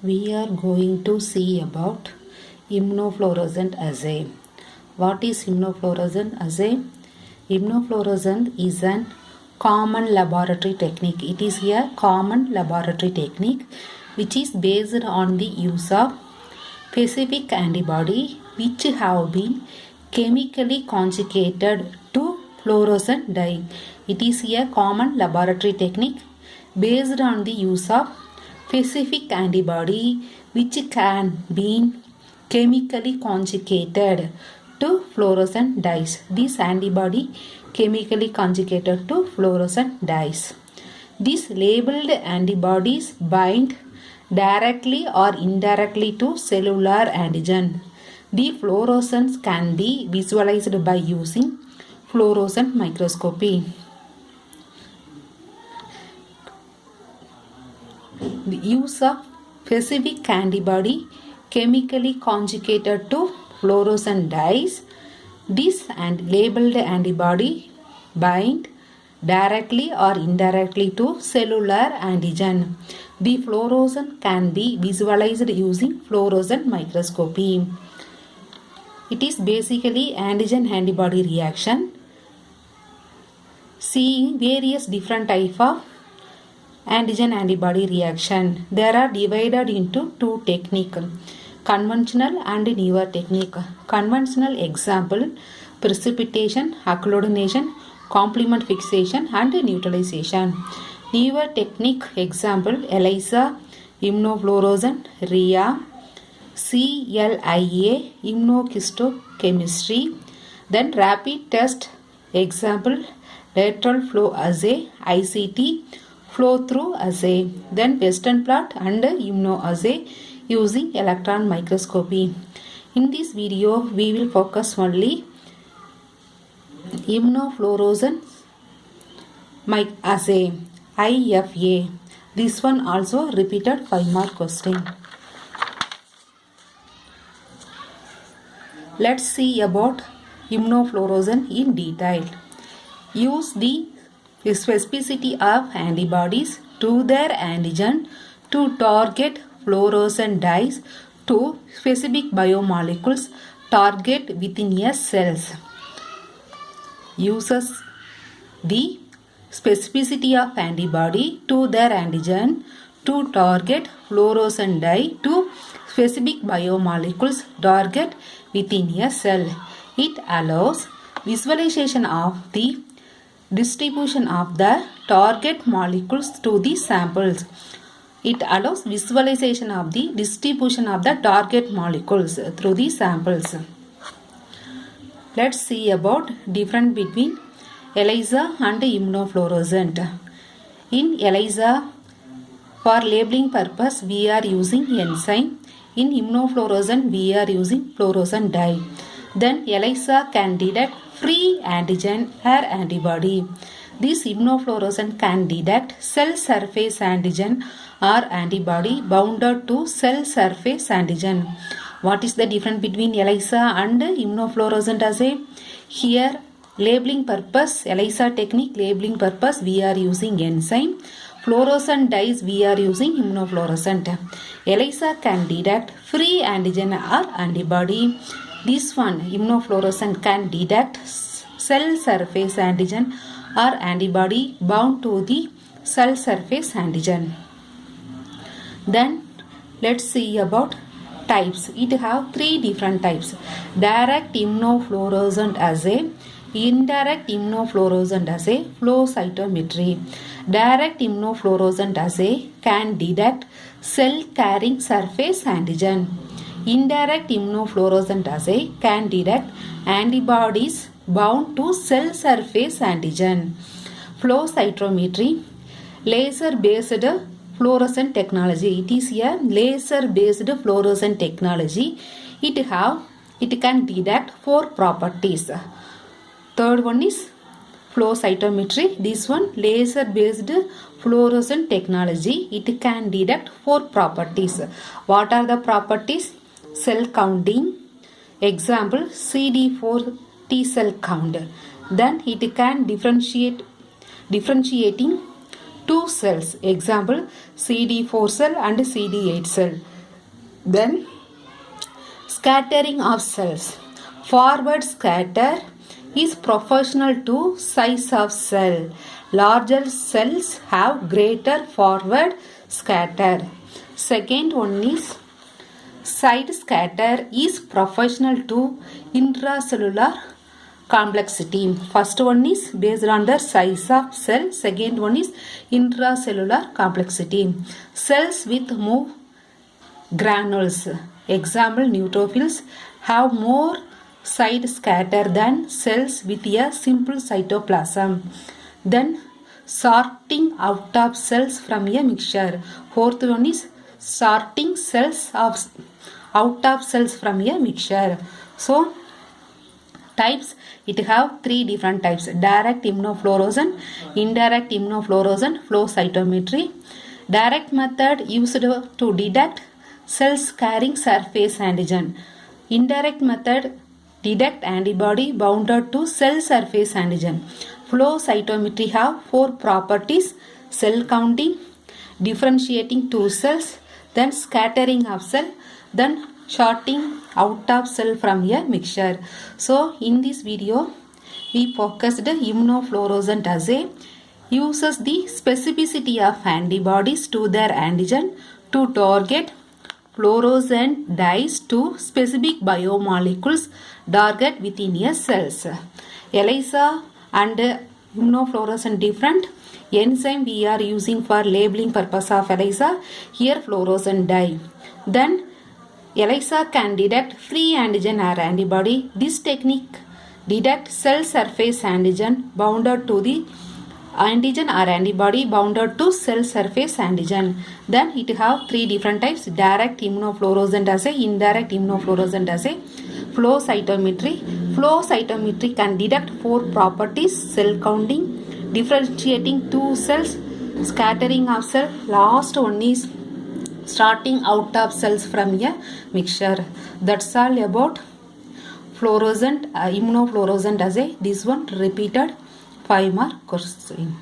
We are going to see about immunofluorescent assay. What is immunofluorescent assay? Immunofluorescent is a common laboratory technique. It is a common laboratory technique which is based on the use of specific antibody which have been chemically conjugated to fluorescent dye. It is a common laboratory technique based on the use of specific antibody which can be chemically conjugated to fluorescent dyes. This antibody chemically conjugated to fluorescent dyes. These labeled antibodies bind directly or indirectly to cellular antigen. The fluorescence can be visualized by using fluorescent microscopy. The use of specific antibody chemically conjugated to fluorescent dyes. This and labeled antibody bind directly or indirectly to cellular antigen. The fluorescence can be visualized using fluorescent microscopy. It is basically antigen-antibody reaction. Seeing various different type of antigen-antibody reaction. They are divided into two techniques, conventional and newer technique. Conventional example, precipitation, agglutination, complement fixation and neutralization. Newer technique example, ELISA, immunofluorescent, RIA, CLIA, immunohistochemistry. Then rapid test example, lateral flow assay, ICT, flow through assay. Then Western blot and immunoassay using electron microscopy. In this video, we will focus only immunofluorescence assay, IFA. This one also repeated 5-mark question. Let's see about immunofluorescence in detail. Use the specificity of antibodies to their antigen to target fluorescent dyes to specific biomolecules target within a cells. Uses the specificity of antibody to their antigen to target fluorescent dye to specific biomolecules target within a cell. It allows visualization of the distribution of the target molecules to the samples. It allows visualization of the distribution of the target molecules through the samples. Let's see about difference between ELISA and immunofluorescent. In ELISA, for labeling purpose, we are using enzyme. In immunofluorescent, we are using fluorescent dye. Then ELISA can detect free antigen or antibody. This immunofluorescent can detect cell surface antigen or antibody bounded to cell surface antigen. What is the difference between ELISA and immunofluorescent assay? Here, labeling purpose, ELISA technique labeling purpose, we are using enzyme. Fluorescent dyes, we are using immunofluorescent. ELISA can detect free antigen or antibody. This one, immunofluorescent, can detect cell surface antigen or antibody bound to the cell surface antigen. Then, let's see about types. It have three different types. Direct immunofluorescent assay, indirect immunofluorescent assay, flow cytometry. Direct immunofluorescent assay can detect cell carrying surface antigen. Indirect immunofluorescent assay can detect antibodies bound to cell surface antigen. Flow cytometry, laser based fluorescent technology. It is a laser based fluorescent technology. It can detect 4 properties. Third one is flow cytometry. This one, laser based fluorescent technology. It can detect 4 properties. What are the properties? Cell counting. Example, CD4 T cell count. Then it can differentiating two cells. Example, CD4 cell and CD8 cell. Then scattering of cells. Forward scatter is proportional to size of cell. Larger cells have greater forward scatter. Second one is side scatter is proportional to intracellular complexity. First one is based on the size of cell. Second one is intracellular complexity. Cells with more granules, example neutrophils, have more side scatter than cells with a simple cytoplasm. Then sorting out of cells from a mixture. Fourth one is sorting cells out of cells from a mixture. So types, it have three different types: direct immunofluorescence, indirect immunofluorescence, flow cytometry. Direct method used to detect cells carrying surface antigen. Indirect method detect antibody bounded to cell surface antigen. Flow cytometry have four properties: cell counting, differentiating two cells, then scattering of cell, then sorting out of cell from a mixture. So in this video we focused immunofluorescence assay uses the specificity of antibodies to their antigen to target fluorescent dyes to specific biomolecules target within a cells. ELISA and immunofluorescence different. Enzyme we are using for labeling purpose of ELISA. Here fluorescent dye. Then ELISA can detect free antigen or antibody. This technique detects cell surface antigen bounded to the antigen or antibody bounded to cell surface antigen. Then it have three different types: direct immunofluorescence assay, indirect immunofluorescence assay, flow cytometry. Flow cytometry can detect four properties: cell counting, differentiating two cells, scattering of cell. Last one is sorting out of cells from a mixture. That's all about immunofluorescence assay. This one repeated 5 mark question.